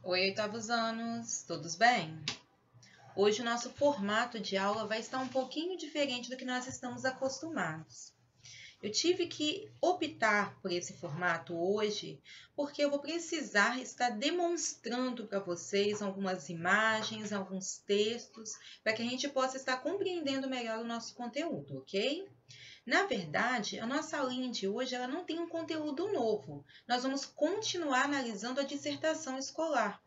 Oi, oitavos anos, todos bem? Hoje o nosso formato de aula vai estar um pouquinho diferente do que nós estamos acostumados. Eu tive que optar por esse formato hoje porque eu vou precisar estar demonstrando para vocês algumas imagens, alguns textos, para que a gente possa estar compreendendo melhor o nosso conteúdo, ok? Na verdade, a nossa aulinha de hoje ela não tem um conteúdo novo. Nós vamos continuar analisando a dissertação escolar.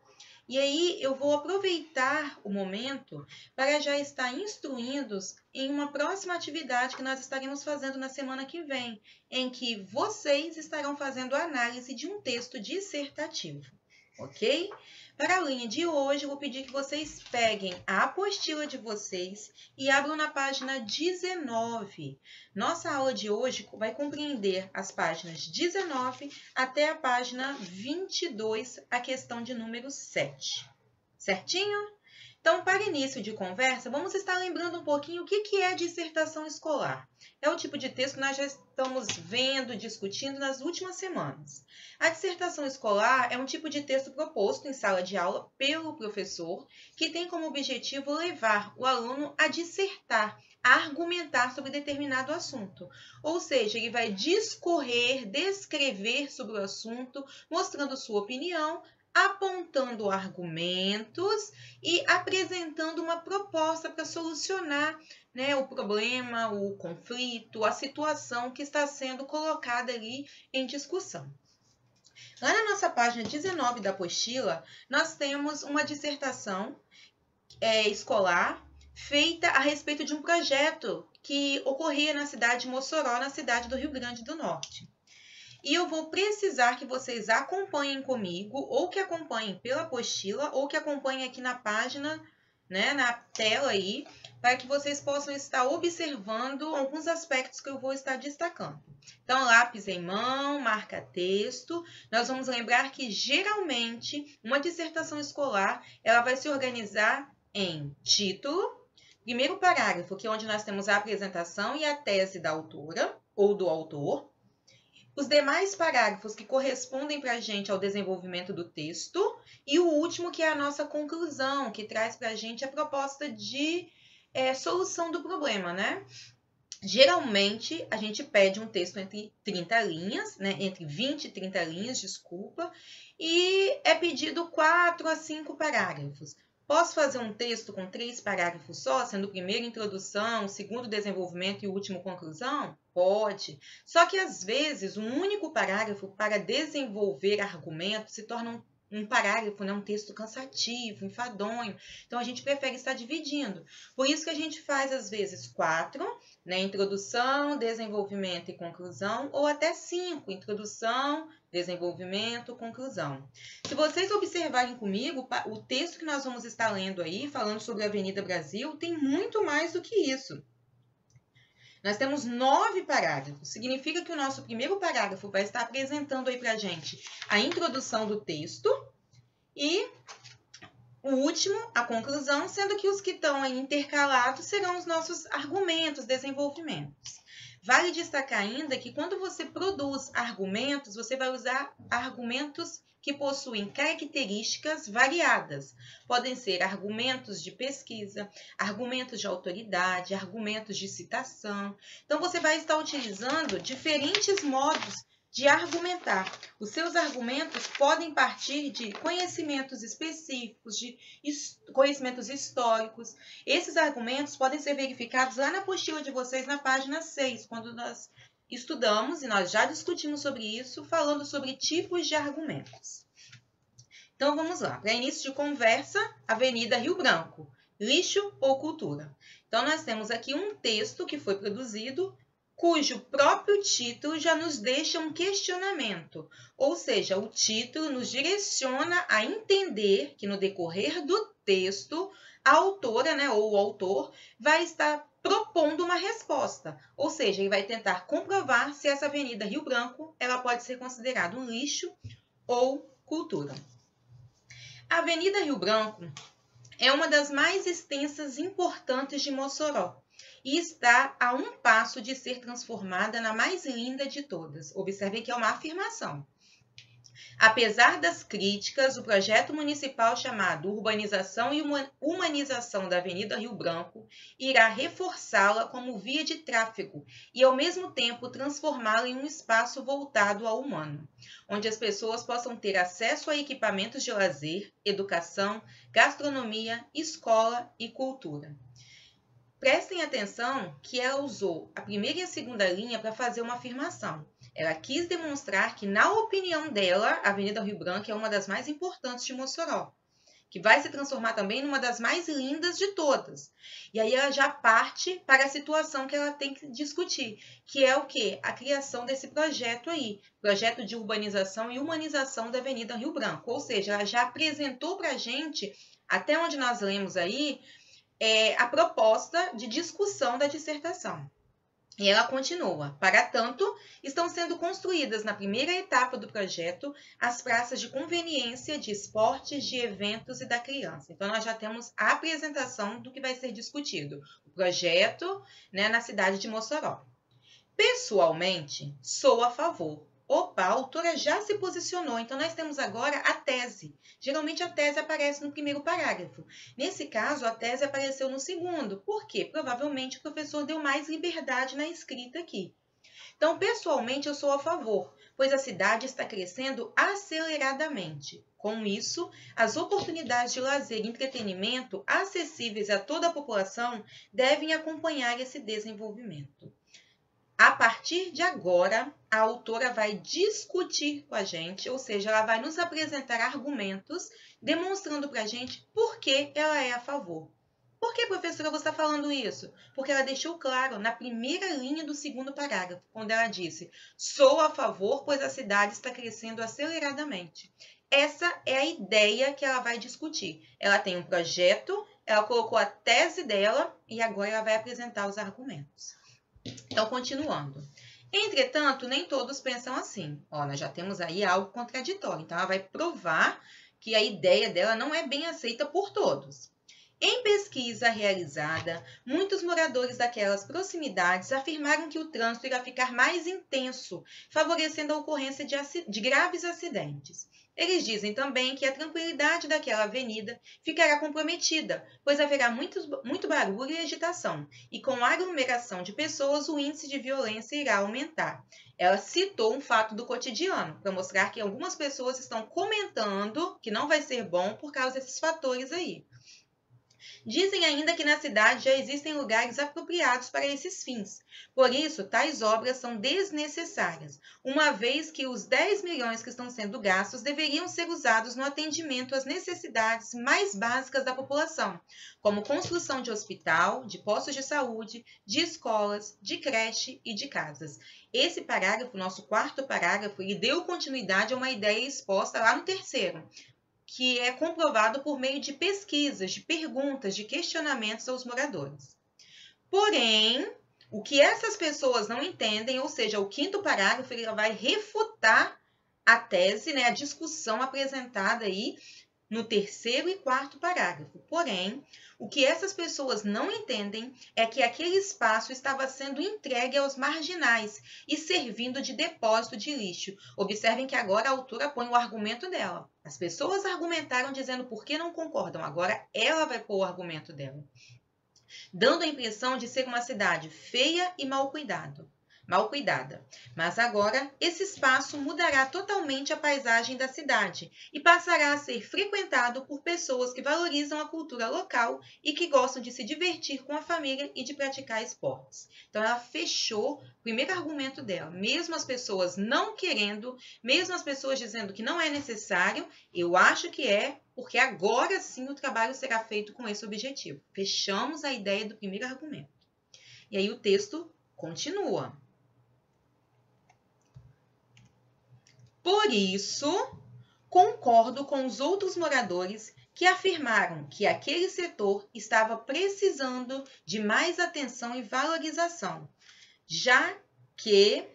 E aí eu vou aproveitar o momento para já estar instruindo-os em uma próxima atividade que nós estaremos fazendo na semana que vem, em que vocês estarão fazendo a análise de um texto dissertativo, ok? Para a aulinha de hoje, eu vou pedir que vocês peguem a apostila de vocês e abram na página 19. Nossa aula de hoje vai compreender as páginas 19 até a página 22, a questão de número 7. Certinho? Então, para início de conversa, vamos estar lembrando um pouquinho o que é dissertação escolar. É o tipo de texto que nós já estamos vendo, discutindo nas últimas semanas. A dissertação escolar é um tipo de texto proposto em sala de aula pelo professor, que tem como objetivo levar o aluno a dissertar, a argumentar sobre determinado assunto. Ou seja, ele vai discorrer, descrever sobre o assunto, mostrando sua opinião, apontando argumentos e apresentando uma proposta para solucionar, o problema, o conflito, a situação que está sendo colocada ali em discussão. Lá na nossa página 19 da apostila, nós temos uma dissertação escolar feita a respeito de um projeto que ocorria na cidade de Mossoró, na cidade do Rio Grande do Norte. E eu vou precisar que vocês acompanhem comigo, ou que acompanhem pela apostila, ou que acompanhem aqui na página, na tela aí, para que vocês possam estar observando alguns aspectos que eu vou estar destacando. Então, lápis em mão, marca texto. Nós vamos lembrar que, geralmente, uma dissertação escolar, ela vai se organizar em título, primeiro parágrafo, que é onde nós temos a apresentação e a tese da autora, ou do autor. Os demais parágrafos que correspondem para a gente ao desenvolvimento do texto e o último que é a nossa conclusão, que traz para a gente a proposta de solução do problema, Geralmente, a gente pede um texto entre 30 linhas, entre 20 e 30 linhas, desculpa, e é pedido 4 a 5 parágrafos. Posso fazer um texto com 3 parágrafos só, sendo o primeiro introdução, o segundo desenvolvimento e o último conclusão? Pode. Só que, às vezes, um único parágrafo para desenvolver argumentos se torna um parágrafo, um texto cansativo, enfadonho. Então, a gente prefere estar dividindo. Por isso que a gente faz, às vezes, 4, introdução, desenvolvimento e conclusão, ou até 5, introdução, desenvolvimento, conclusão. Se vocês observarem comigo, o texto que nós vamos estar lendo aí, falando sobre a Avenida Brasil, tem muito mais do que isso. Nós temos 9 parágrafos. Significa que o nosso primeiro parágrafo vai estar apresentando aí para a gente a introdução do texto e o último, a conclusão, sendo que os que estão aí intercalados serão os nossos argumentos, desenvolvimentos. Vale destacar ainda que quando você produz argumentos, você vai usar argumentos que possuem características variadas. Podem ser argumentos de pesquisa, argumentos de autoridade, argumentos de citação. Então, você vai estar utilizando diferentes modos de argumentar. Os seus argumentos podem partir de conhecimentos específicos, de conhecimentos históricos. Esses argumentos podem ser verificados lá na apostila de vocês, na página 6, quando nós estudamos, e nós já discutimos sobre isso, falando sobre tipos de argumentos. Então, vamos lá. Para início de conversa, Avenida Rio Branco, lixo ou cultura? Então, nós temos aqui um texto que foi produzido, cujo próprio título já nos deixa um questionamento. Ou seja, o título nos direciona a entender que no decorrer do texto, a autora, ou o autor, vai estar propondo uma resposta. Ou seja, ele vai tentar comprovar se essa Avenida Rio Branco ela pode ser considerada um lixo ou cultura. A Avenida Rio Branco é uma das mais extensas e importantes de Mossoró e está a um passo de ser transformada na mais linda de todas. Observem que é uma afirmação. Apesar das críticas, o projeto municipal chamado Urbanização e Humanização da Avenida Rio Branco irá reforçá-la como via de tráfego e, ao mesmo tempo, transformá-la em um espaço voltado ao humano, onde as pessoas possam ter acesso a equipamentos de lazer, educação, gastronomia, escola e cultura. Prestem atenção que ela usou a primeira e a segunda linha para fazer uma afirmação. Ela quis demonstrar que, na opinião dela, a Avenida Rio Branco é uma das mais importantes de Mossoró, que vai se transformar também numa das mais lindas de todas. E aí ela já parte para a situação que ela tem que discutir, que é o quê? A criação desse projeto aí, projeto de urbanização e humanização da Avenida Rio Branco. Ou seja, ela já apresentou para a gente, até onde nós lemos aí, a proposta de discussão da dissertação. E ela continua. Para tanto, estão sendo construídas na primeira etapa do projeto as praças de conveniência de esportes, de eventos e da criança. Então, nós já temos a apresentação do que vai ser discutido. O projeto, né, na cidade de Mossoró. Pessoalmente, sou a favor. Opa, a autora já se posicionou, então nós temos agora a tese. Geralmente a tese aparece no primeiro parágrafo. Nesse caso, a tese apareceu no segundo. Por quê? Provavelmente o professor deu mais liberdade na escrita aqui. Então, pessoalmente, eu sou a favor, pois a cidade está crescendo aceleradamente. Com isso, as oportunidades de lazer e entretenimento acessíveis a toda a população devem acompanhar esse desenvolvimento. A partir de agora, a autora vai discutir com a gente, ou seja, ela vai nos apresentar argumentos demonstrando para a gente por que ela é a favor. Por que, professora, você está falando isso? Porque ela deixou claro na primeira linha do segundo parágrafo, quando ela disse: sou a favor, pois a cidade está crescendo aceleradamente. Essa é a ideia que ela vai discutir. Ela tem um projeto, ela colocou a tese dela e agora ela vai apresentar os argumentos. Então, continuando. Entretanto, nem todos pensam assim. Ó, nós já temos aí algo contraditório. Então, ela vai provar que a ideia dela não é bem aceita por todos. Em pesquisa realizada, muitos moradores daquelas proximidades afirmaram que o trânsito irá ficar mais intenso, favorecendo a ocorrência de graves acidentes. Eles dizem também que a tranquilidade daquela avenida ficará comprometida, pois haverá muito barulho e agitação, e com a aglomeração de pessoas o índice de violência irá aumentar. Ela citou um fato do cotidiano, para mostrar que algumas pessoas estão comentando que não vai ser bom por causa desses fatores aí. Dizem ainda que na cidade já existem lugares apropriados para esses fins. Por isso, tais obras são desnecessárias, uma vez que os 10 milhões que estão sendo gastos deveriam ser usados no atendimento às necessidades mais básicas da população, como construção de hospital, de postos de saúde, de escolas, de creche e de casas. Esse parágrafo, nosso quarto parágrafo, ele deu continuidade a uma ideia exposta lá no terceiro, que é comprovado por meio de pesquisas, de perguntas, de questionamentos aos moradores. Porém, o que essas pessoas não entendem, ou seja, o quinto parágrafo, ele vai refutar a tese, né, a discussão apresentada aí no terceiro e quarto parágrafo. Porém, o que essas pessoas não entendem é que aquele espaço estava sendo entregue aos marginais e servindo de depósito de lixo. Observem que agora a autora põe o argumento dela. As pessoas argumentaram dizendo por que não concordam. Agora ela vai pôr o argumento dela, dando a impressão de ser uma cidade feia e mal cuidada. Mas agora, esse espaço mudará totalmente a paisagem da cidade e passará a ser frequentado por pessoas que valorizam a cultura local e que gostam de se divertir com a família e de praticar esportes. Então, ela fechou o primeiro argumento dela. Mesmo as pessoas não querendo, mesmo as pessoas dizendo que não é necessário, eu acho que é, porque agora sim o trabalho será feito com esse objetivo. Fechamos a ideia do primeiro argumento. E aí o texto continua. Por isso, concordo com os outros moradores que afirmaram que aquele setor estava precisando de mais atenção e valorização, já que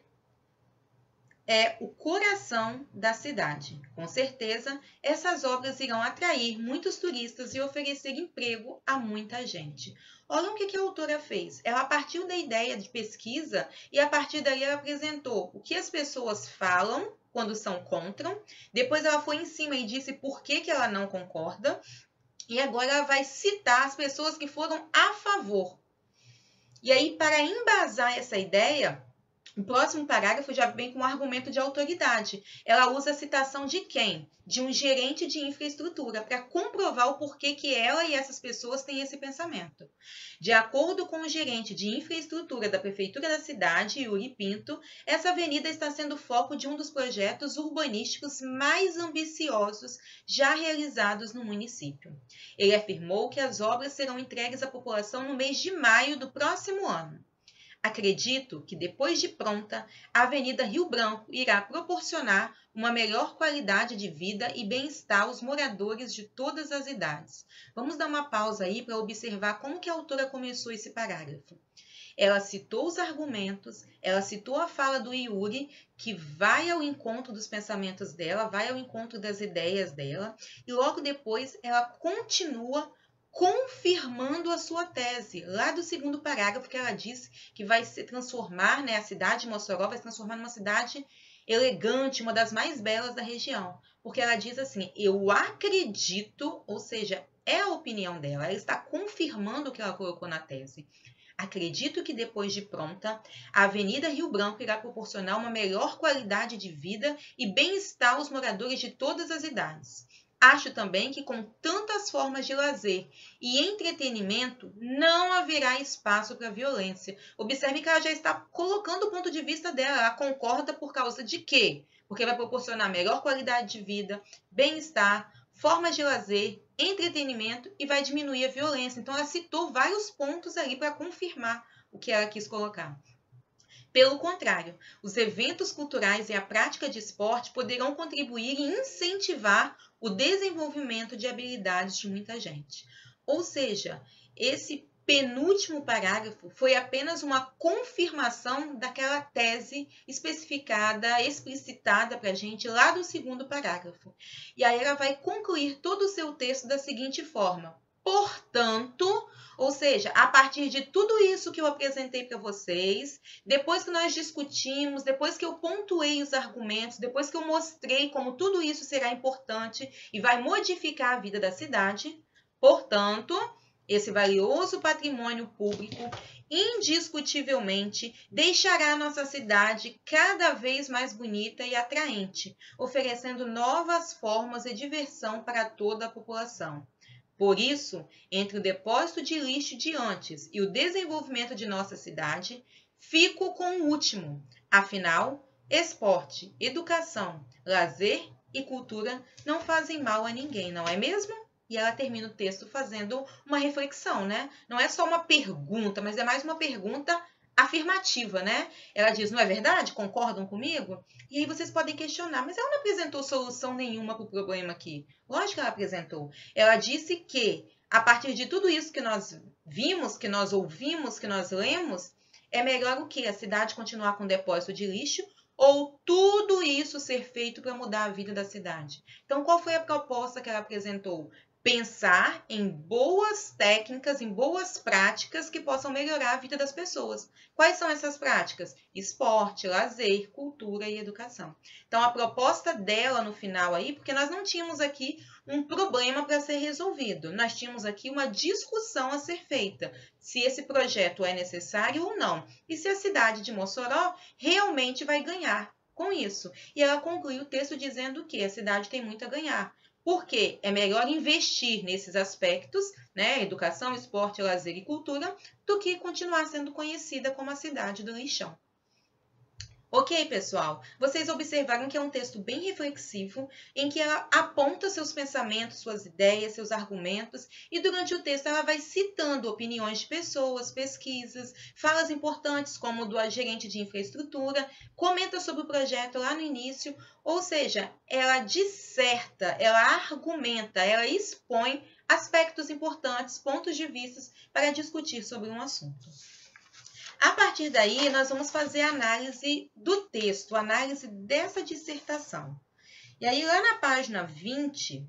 é o coração da cidade. Com certeza, essas obras irão atrair muitos turistas e oferecer emprego a muita gente. Olha o que a autora fez. Ela partiu da ideia de pesquisa e a partir daí ela apresentou o que as pessoas falam, quando são contra. Depois ela foi em cima e disse por que ela não concorda. E agora ela vai citar as pessoas que foram a favor. E aí, para embasar essa ideia, o próximo parágrafo já vem com um argumento de autoridade. Ela usa a citação de quem? De um gerente de infraestrutura, para comprovar o porquê que ela e essas pessoas têm esse pensamento. De acordo com o gerente de infraestrutura da Prefeitura da cidade, Yuri Pinto, essa avenida está sendo foco de um dos projetos urbanísticos mais ambiciosos já realizados no município. Ele afirmou que as obras serão entregues à população no mês de maio do próximo ano. Acredito que, depois de pronta, a Avenida Rio Branco irá proporcionar uma melhor qualidade de vida e bem-estar aos moradores de todas as idades. Vamos dar uma pausa aí para observar como que a autora começou esse parágrafo. Ela citou os argumentos, ela citou a fala do Yuri, que vai ao encontro dos pensamentos dela, vai ao encontro das ideias dela, e logo depois ela continua confirmando a sua tese, lá do segundo parágrafo, que ela disse que vai se transformar, a cidade de Mossoró vai se transformar numa cidade elegante, uma das mais belas da região. Porque ela diz assim, eu acredito, ou seja, é a opinião dela, ela está confirmando o que ela colocou na tese. Acredito que depois de pronta, a Avenida Rio Branco irá proporcionar uma melhor qualidade de vida e bem-estar aos moradores de todas as idades. Acho também que com tantas formas de lazer e entretenimento, não haverá espaço para violência. Observe que ela já está colocando o ponto de vista dela. Ela concorda por causa de quê? Porque vai proporcionar melhor qualidade de vida, bem-estar, formas de lazer, entretenimento e vai diminuir a violência. Então, ela citou vários pontos ali para confirmar o que ela quis colocar. Pelo contrário, os eventos culturais e a prática de esporte poderão contribuir e incentivar o desenvolvimento de habilidades de muita gente. Ou seja, esse penúltimo parágrafo foi apenas uma confirmação daquela tese especificada, explicitada para a gente lá do segundo parágrafo. E aí ela vai concluir todo o seu texto da seguinte forma. Portanto, ou seja, a partir de tudo isso que eu apresentei para vocês, depois que nós discutimos, depois que eu pontuei os argumentos, depois que eu mostrei como tudo isso será importante e vai modificar a vida da cidade, portanto, esse valioso patrimônio público indiscutivelmente deixará a nossa cidade cada vez mais bonita e atraente, oferecendo novas formas de diversão para toda a população. Por isso, entre o depósito de lixo de antes e o desenvolvimento de nossa cidade, fico com o último. Afinal, esporte, educação, lazer e cultura não fazem mal a ninguém, não é mesmo? E ela termina o texto fazendo uma reflexão, né? Não é só uma pergunta, mas é mais uma pergunta afirmativa, né? Ela diz, não é verdade? Concordam comigo? E aí vocês podem questionar, mas ela não apresentou solução nenhuma para o problema aqui. Lógico que ela apresentou. Ela disse que, a partir de tudo isso que nós vimos, que nós ouvimos, que nós lemos, é melhor o quê? A cidade continuar com depósito de lixo ou tudo isso ser feito para mudar a vida da cidade? Então, qual foi a proposta que ela apresentou? Pensar em boas técnicas, em boas práticas que possam melhorar a vida das pessoas. Quais são essas práticas? Esporte, lazer, cultura e educação. Então, a proposta dela no final aí, porque nós não tínhamos aqui um problema para ser resolvido. Nós tínhamos aqui uma discussão a ser feita, se esse projeto é necessário ou não. E se a cidade de Mossoró realmente vai ganhar com isso. E ela conclui o texto dizendo que a cidade tem muito a ganhar. Porque é melhor investir nesses aspectos, né, educação, esporte, lazer e cultura, do que continuar sendo conhecida como a cidade do lixão. Ok, pessoal? Vocês observaram que é um texto bem reflexivo, em que ela aponta seus pensamentos, suas ideias, seus argumentos, e durante o texto ela vai citando opiniões de pessoas, pesquisas, falas importantes como do gerente de infraestrutura, comenta sobre o projeto lá no início, ou seja, ela disserta, ela argumenta, ela expõe aspectos importantes, pontos de vista para discutir sobre um assunto. A partir daí, nós vamos fazer a análise do texto, a análise dessa dissertação. E aí, lá na página 20,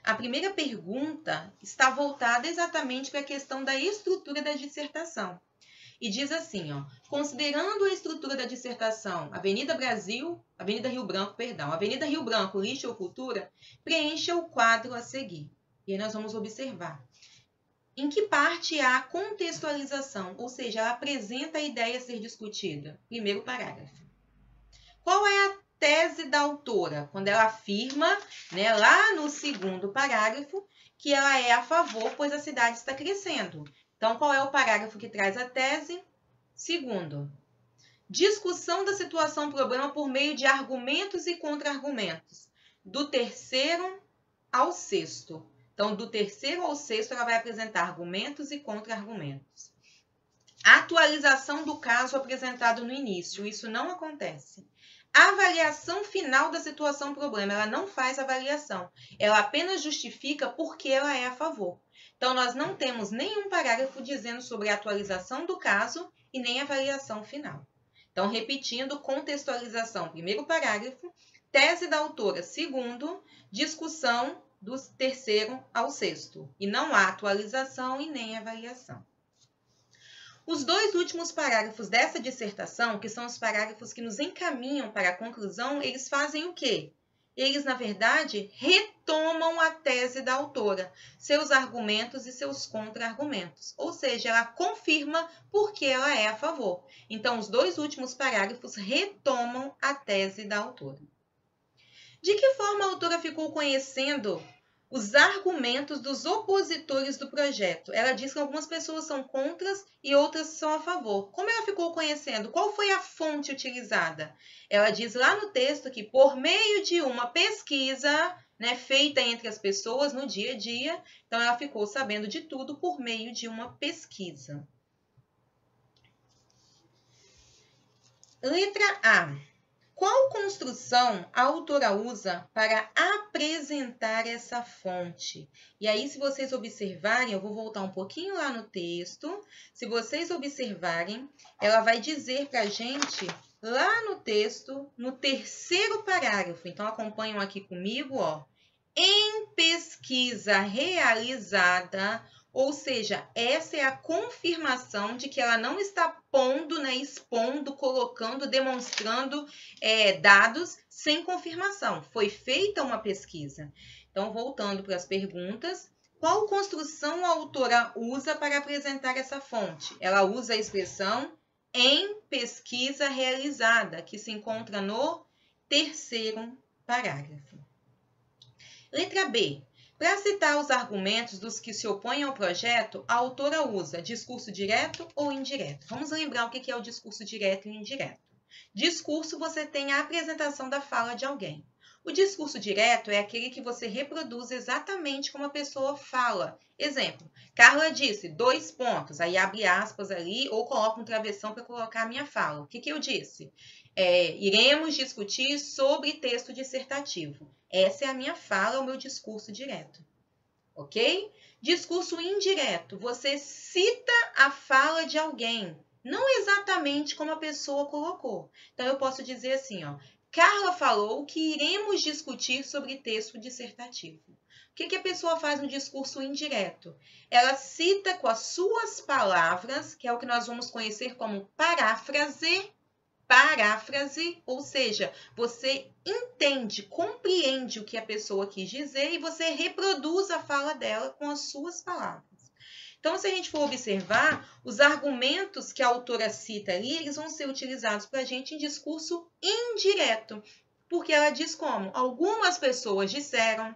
a primeira pergunta está voltada exatamente para a questão da estrutura da dissertação. e diz assim, ó, considerando a estrutura da dissertação, Avenida Rio Branco, lixo ou cultura, preencha o quadro a seguir. E aí nós vamos observar. Em que parte há contextualização, ou seja, ela apresenta a ideia a ser discutida? Primeiro parágrafo. Qual é a tese da autora? Quando ela afirma, né, lá no segundo parágrafo, que ela é a favor, pois a cidade está crescendo. Então, qual é o parágrafo que traz a tese? Segundo, discussão da situação-problema por meio de argumentos e contra-argumentos. Do terceiro ao sexto. Então, do terceiro ao sexto, ela vai apresentar argumentos e contra-argumentos. Atualização do caso apresentado no início. Isso não acontece. Avaliação final da situação-problema. Ela não faz avaliação. Ela apenas justifica porque ela é a favor. Então, nós não temos nenhum parágrafo dizendo sobre a atualização do caso e nem avaliação final. Então, repetindo, contextualização, primeiro parágrafo, tese da autora, segundo, discussão do terceiro ao sexto. E não há atualização e nem avaliação. Os dois últimos parágrafos dessa dissertação, que são os parágrafos que nos encaminham para a conclusão, eles fazem o quê? Eles, na verdade, retomam a tese da autora, seus argumentos e seus contra-argumentos. Ou seja, ela confirma por que ela é a favor. Então, os dois últimos parágrafos retomam a tese da autora. De que forma a autora ficou conhecendo os argumentos dos opositores do projeto? Ela diz que algumas pessoas são contra e outras são a favor. Como ela ficou conhecendo? Qual foi a fonte utilizada? Ela diz lá no texto que por meio de uma pesquisa, né, feita entre as pessoas no dia a dia, então ela ficou sabendo de tudo por meio de uma pesquisa. Letra A. Qual construção a autora usa para apresentar essa fonte? E aí, se vocês observarem, eu vou voltar um pouquinho lá no texto. Se vocês observarem, ela vai dizer para a gente, lá no texto, no terceiro parágrafo. Então, acompanham aqui comigo, ó. Em pesquisa realizada, ou seja, essa é a confirmação de que ela não está pondo, né, expondo, colocando, demonstrando dados sem confirmação. Foi feita uma pesquisa. Então, voltando para as perguntas, qual construção a autora usa para apresentar essa fonte? Ela usa a expressão em pesquisa realizada, que se encontra no terceiro parágrafo. Letra B. Para citar os argumentos dos que se opõem ao projeto, a autora usa discurso direto ou indireto. Vamos lembrar o que é o discurso direto e indireto. Discurso, você tem a apresentação da fala de alguém. O discurso direto é aquele que você reproduz exatamente como a pessoa fala. Exemplo, Carla disse, 2 pontos, aí abre aspas ali ou coloca um travessão para colocar a minha fala. O que eu disse? Iremos discutir sobre texto dissertativo. Essa é a minha fala, o meu discurso direto. Ok? Discurso indireto. Você cita a fala de alguém, não exatamente como a pessoa colocou. Então, eu posso dizer assim, ó. Carla falou que iremos discutir sobre texto dissertativo. O que a pessoa faz no discurso indireto? Ela cita com as suas palavras, que é o que nós vamos conhecer como paráfrase, ou seja, você entende, compreende o que a pessoa quis dizer e você reproduz a fala dela com as suas palavras. Então, se a gente for observar, os argumentos que a autora cita ali, eles vão ser utilizados para a gente em discurso indireto, porque ela diz como? Algumas pessoas disseram.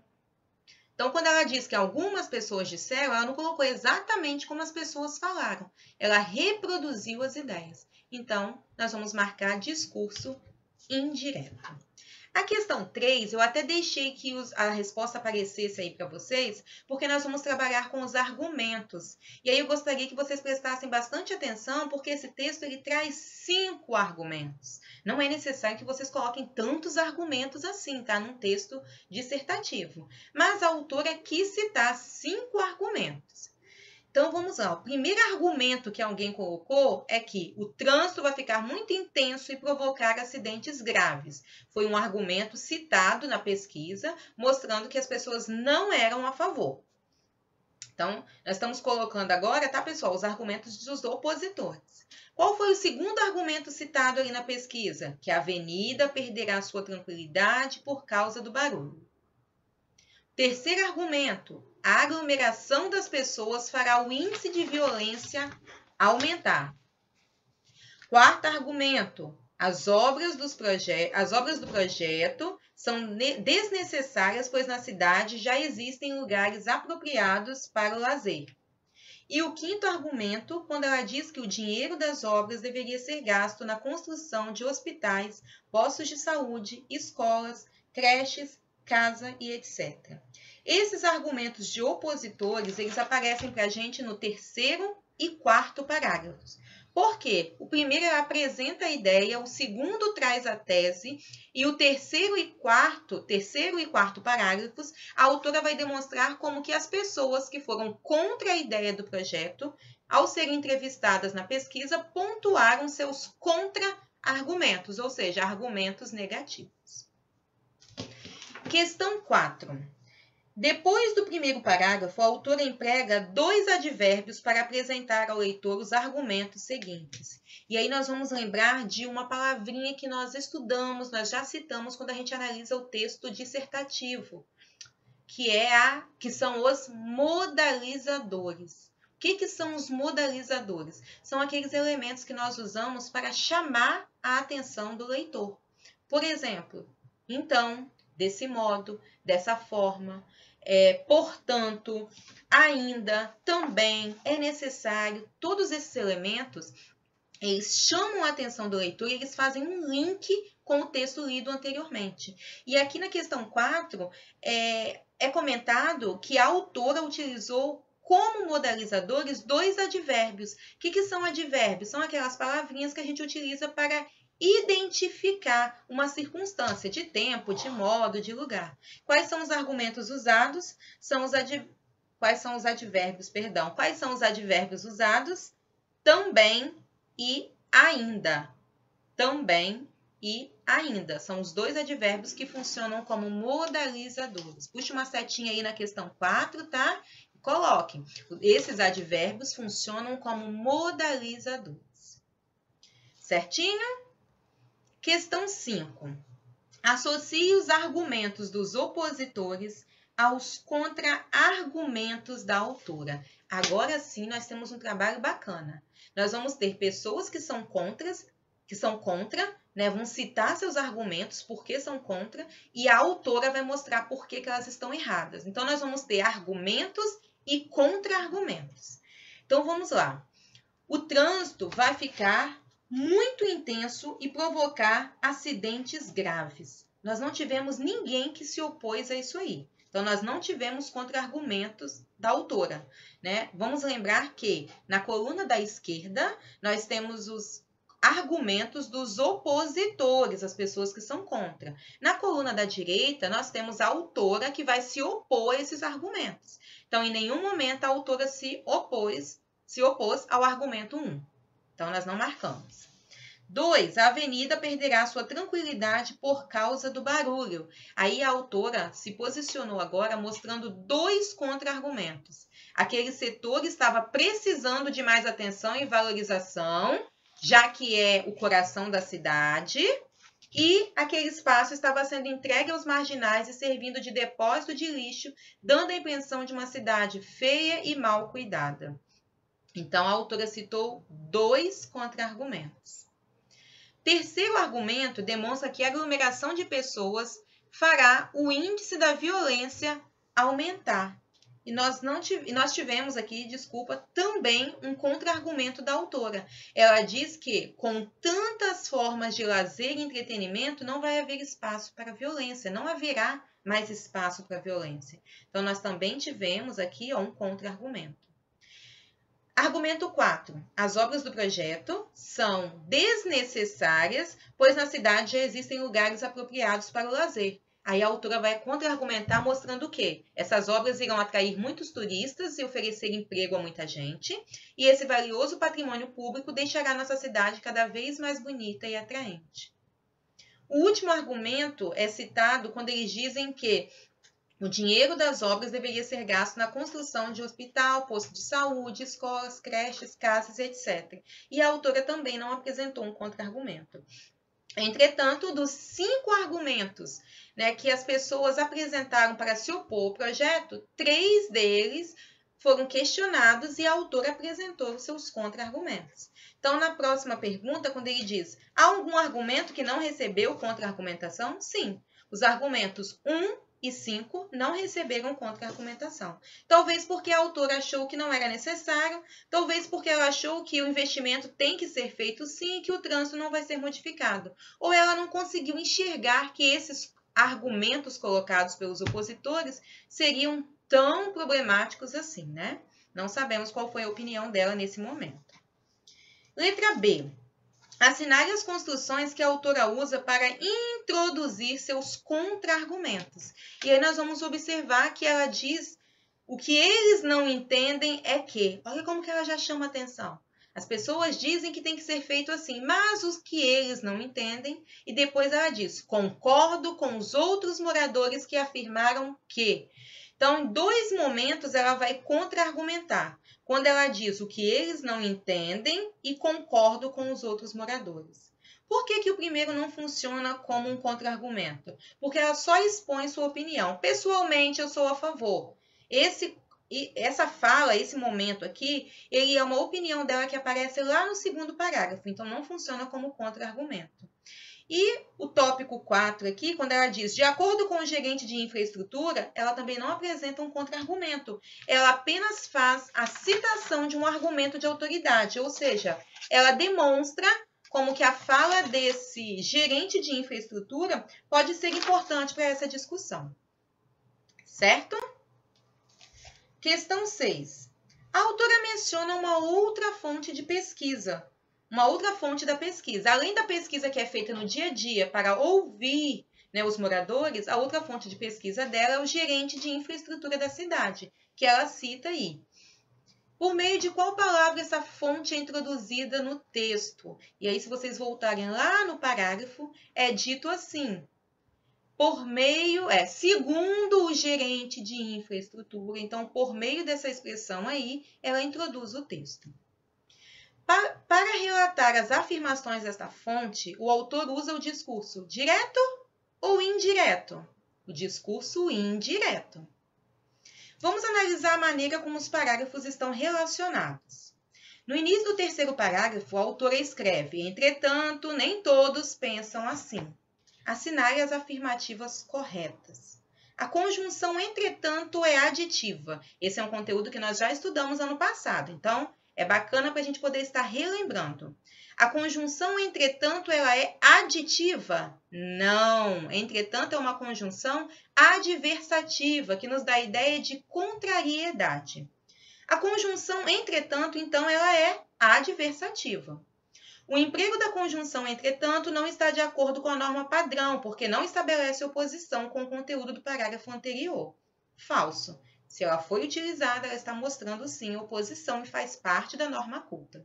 Então, quando ela diz que algumas pessoas disseram, ela não colocou exatamente como as pessoas falaram. Ela reproduziu as ideias. Então, nós vamos marcar discurso indireto. A questão 3, eu até deixei que a resposta aparecesse aí para vocês, porque nós vamos trabalhar com os argumentos. E aí eu gostaria que vocês prestassem bastante atenção, porque esse texto ele traz 5 argumentos. Não é necessário que vocês coloquem tantos argumentos assim, tá? Num texto dissertativo. Mas a autora quis citar 5 argumentos. Então, vamos lá. O primeiro argumento que alguém colocou é que o trânsito vai ficar muito intenso e provocar acidentes graves. Foi um argumento citado na pesquisa, mostrando que as pessoas não eram a favor. Então, nós estamos colocando agora, tá, pessoal, os argumentos dos opositores. Qual foi o segundo argumento citado ali na pesquisa? Que a avenida perderá sua tranquilidade por causa do barulho. Terceiro argumento, a aglomeração das pessoas fará o índice de violência aumentar. Quarto argumento, as obras do projeto são desnecessárias, pois na cidade já existem lugares apropriados para o lazer. E o quinto argumento, quando ela diz que o dinheiro das obras deveria ser gasto na construção de hospitais, postos de saúde, escolas, creches, casa e etc. Esses argumentos de opositores, eles aparecem para a gente no terceiro e quarto parágrafos. Por quê? O primeiro apresenta a ideia, o segundo traz a tese e o terceiro e quarto parágrafos, a autora vai demonstrar como que as pessoas que foram contra a ideia do projeto, ao serem entrevistadas na pesquisa, pontuaram seus contra-argumentos, ou seja, argumentos negativos. Questão 4. Depois do primeiro parágrafo, a autora emprega 2 advérbios para apresentar ao leitor os argumentos seguintes. E aí nós vamos lembrar de uma palavrinha que nós estudamos, nós já citamos quando a gente analisa o texto dissertativo, que são os modalizadores. O que são os modalizadores? São aqueles elementos que nós usamos para chamar a atenção do leitor. Por exemplo, então, desse modo, dessa forma, portanto, ainda, também, é necessário. Todos esses elementos, eles chamam a atenção do leitor e eles fazem um link com o texto lido anteriormente. E aqui na questão 4, é comentado que a autora utilizou como modalizadores 2 advérbios. O que são advérbios? São aquelas palavrinhas que a gente utiliza para identificar uma circunstância de tempo, de modo, de lugar. Quais são os argumentos usados? Quais são os advérbios, perdão? Quais são os advérbios usados? Também e ainda. Também e ainda. São os 2 advérbios que funcionam como modalizadores. Puxe uma setinha aí na questão 4, tá? E coloque. Esses advérbios funcionam como modalizadores. Certinho? Questão 5. Associe os argumentos dos opositores aos contra-argumentos da autora. Agora sim, nós temos um trabalho bacana. Nós vamos ter pessoas que são contra, né? Vão citar seus argumentos, por que são contra, e a autora vai mostrar por que elas estão erradas. Então, nós vamos ter argumentos e contra-argumentos. Então, vamos lá. O trânsito vai ficar muito intenso e provocar acidentes graves. Nós não tivemos ninguém que se opôs a isso aí. Então, nós não tivemos contra-argumentos da autora, né? Vamos lembrar que na coluna da esquerda, nós temos os argumentos dos opositores, as pessoas que são contra. Na coluna da direita, nós temos a autora que vai se opor a esses argumentos. Então, em nenhum momento a autora se opôs ao argumento 1. Então, nós não marcamos. 2. A avenida perderá sua tranquilidade por causa do barulho. Aí a autora se posicionou agora mostrando 2 contra-argumentos. Aquele setor estava precisando de mais atenção e valorização, já que é o coração da cidade, e aquele espaço estava sendo entregue aos marginais e servindo de depósito de lixo, dando a impressão de uma cidade feia e mal cuidada. Então, a autora citou 2 contra-argumentos. Terceiro argumento demonstra que a aglomeração de pessoas fará o índice da violência aumentar. E nós tivemos aqui, também um contra-argumento da autora. Ela diz que, com tantas formas de lazer e entretenimento, não vai haver espaço para violência, não haverá mais espaço para violência. Então, nós também tivemos aqui um contra-argumento. Argumento 4. As obras do projeto são desnecessárias, pois na cidade já existem lugares apropriados para o lazer. Aí a autora vai contra-argumentar mostrando o quê? Essas obras irão atrair muitos turistas e oferecer emprego a muita gente, e esse valioso patrimônio público deixará nossa cidade cada vez mais bonita e atraente. O último argumento é citado quando eles dizem que O dinheiro das obras deveria ser gasto na construção de hospital, posto de saúde, escolas, creches, casas, etc. E a autora também não apresentou um contra-argumento. Entretanto, dos 5 argumentos, né, que as pessoas apresentaram para se opor ao projeto, 3 deles foram questionados e a autora apresentou os seus contra-argumentos. Então, na próxima pergunta, quando ele diz, há algum argumento que não recebeu contra-argumentação? Sim. Os argumentos 1 e 5 não receberam contra-argumentação. Talvez porque a autora achou que não era necessário, talvez porque ela achou que o investimento tem que ser feito sim e que o trânsito não vai ser modificado. Ou ela não conseguiu enxergar que esses argumentos colocados pelos opositores seriam tão problemáticos assim, né? Não sabemos qual foi a opinião dela nesse momento. Letra B. Assinale as construções que a autora usa para introduzir seus contra-argumentos. E aí nós vamos observar que ela diz o que eles não entendem é que, olha como que ela já chama atenção. As pessoas dizem que tem que ser feito assim, mas os que eles não entendem, e depois ela diz, concordo com os outros moradores que afirmaram que. Então, em 2 momentos, ela vai contra-argumentar. Quando ela diz o que eles não entendem e concordo com os outros moradores. Por que o primeiro não funciona como um contra-argumento? Porque ela só expõe sua opinião. Pessoalmente, eu sou a favor. Essa fala, esse momento aqui, ele é uma opinião dela que aparece lá no 2º parágrafo. Então, não funciona como contra-argumento. E o tópico 4 aqui, quando ela diz, de acordo com o gerente de infraestrutura, ela também não apresenta um contra-argumento. Ela apenas faz a citação de um argumento de autoridade, ou seja, ela demonstra como que a fala desse gerente de infraestrutura pode ser importante para essa discussão. Certo? Questão 6. A autora menciona uma outra fonte de pesquisa. Uma outra fonte da pesquisa. Além da pesquisa que é feita no dia a dia para ouvir, né, os moradores, a outra fonte de pesquisa dela é o gerente de infraestrutura da cidade, que ela cita aí. Por meio de qual palavra essa fonte é introduzida no texto? E aí, se vocês voltarem lá no parágrafo, é dito assim, segundo o gerente de infraestrutura. Então, por meio dessa expressão aí, ela introduz o texto. Para relatar as afirmações desta fonte, o autor usa o discurso direto ou indireto? O discurso indireto. Vamos analisar a maneira como os parágrafos estão relacionados. No início do 3º parágrafo, a autora escreve, entretanto, nem todos pensam assim. Assinale as afirmativas corretas. A conjunção entretanto é aditiva. Esse é um conteúdo que nós já estudamos ano passado, então é bacana para a gente poder estar relembrando. A conjunção, entretanto, ela é aditiva? Não. Entretanto, é uma conjunção adversativa, que nos dá a ideia de contrariedade. A conjunção, entretanto, então, ela é adversativa. O emprego da conjunção, entretanto, não está de acordo com a norma padrão, porque não estabelece oposição com o conteúdo do parágrafo anterior. Falso. Se ela foi utilizada, ela está mostrando, sim, oposição e faz parte da norma culta.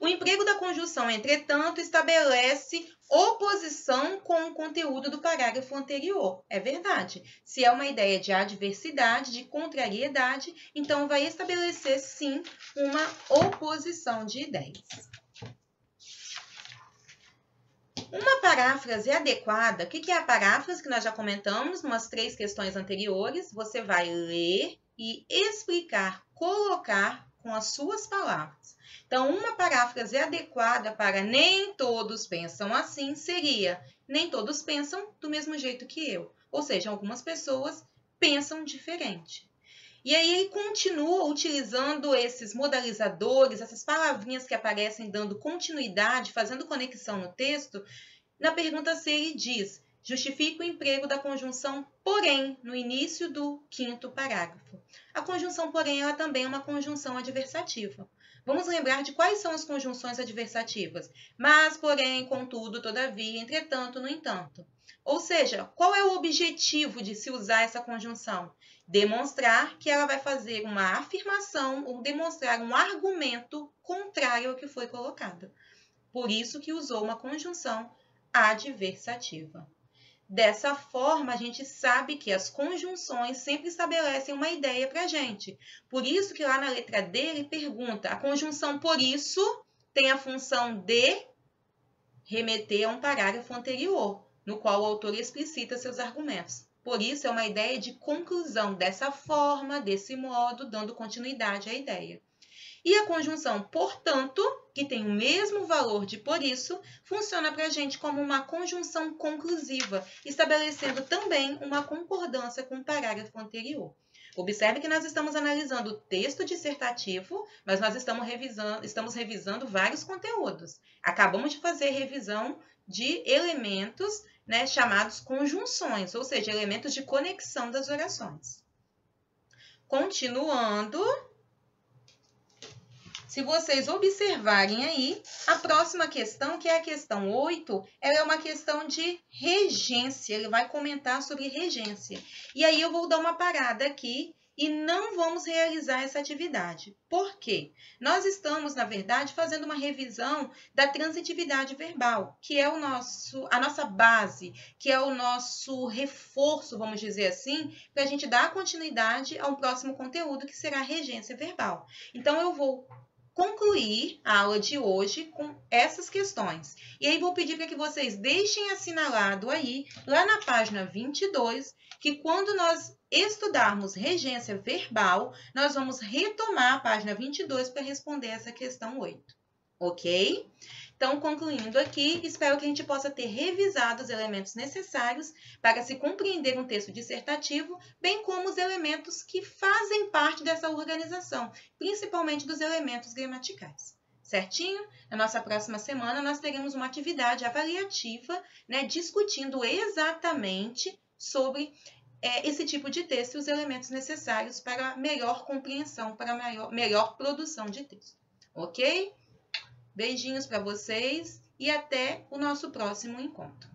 O emprego da conjunção, entretanto, estabelece oposição com o conteúdo do parágrafo anterior. É verdade. Se é uma ideia de adversidade, de contrariedade, então vai estabelecer, sim, uma oposição de ideias. Uma paráfrase adequada, o que é a paráfrase que nós já comentamos umas 3 questões anteriores? Você vai ler e explicar, colocar com as suas palavras. Então, uma paráfrase adequada para nem todos pensam assim seria nem todos pensam do mesmo jeito que eu. Ou seja, algumas pessoas pensam diferente. E aí ele continua utilizando esses modalizadores, essas palavrinhas que aparecem dando continuidade, fazendo conexão no texto. Na pergunta C ele diz, justifica o emprego da conjunção porém no início do 5º parágrafo. A conjunção porém ela também é uma conjunção adversativa. Vamos lembrar de quais são as conjunções adversativas. Mas, porém, contudo, todavia, entretanto, no entanto. Ou seja, qual é o objetivo de se usar essa conjunção? Demonstrar que ela vai fazer uma afirmação ou demonstrar um argumento contrário ao que foi colocado. Por isso que usou uma conjunção adversativa. Dessa forma, a gente sabe que as conjunções sempre estabelecem uma ideia para a gente. Por isso que lá na letra D ele pergunta, a conjunção por isso tem a função de remeter a um parágrafo anterior, no qual o autor explicita seus argumentos. Por isso, é uma ideia de conclusão, dessa forma, desse modo, dando continuidade à ideia. E a conjunção portanto, que tem o mesmo valor de por isso, funciona para a gente como uma conjunção conclusiva, estabelecendo também uma concordância com o parágrafo anterior. Observe que nós estamos analisando o texto dissertativo, mas nós estamos revisando vários conteúdos. Acabamos de fazer revisão de elementos, né, chamados conjunções, ou seja, elementos de conexão das orações. Continuando, se vocês observarem aí, a próxima questão, que é a questão 8, ela é uma questão de regência. Ele vai comentar sobre regência. E aí eu vou dar uma parada aqui e não vamos realizar essa atividade. Por quê? Nós estamos, na verdade, fazendo uma revisão da transitividade verbal, que é a nossa base, que é o nosso reforço, vamos dizer assim, para a gente dar continuidade ao próximo conteúdo, que será a regência verbal. Então, eu vou concluir a aula de hoje com essas questões. E aí vou pedir para que vocês deixem assinalado aí, lá na página 22, que quando nós estudarmos regência verbal, nós vamos retomar a página 22 para responder essa questão 8. Ok? Então, concluindo aqui, espero que a gente possa ter revisado os elementos necessários para se compreender um texto dissertativo, bem como os elementos que fazem parte dessa organização, principalmente dos elementos gramaticais. Certinho? Na nossa próxima semana, nós teremos uma atividade avaliativa, né, discutindo exatamente sobre esse tipo de texto e os elementos necessários para melhor compreensão, para melhor produção de texto. Ok? Beijinhos para vocês e até o nosso próximo encontro.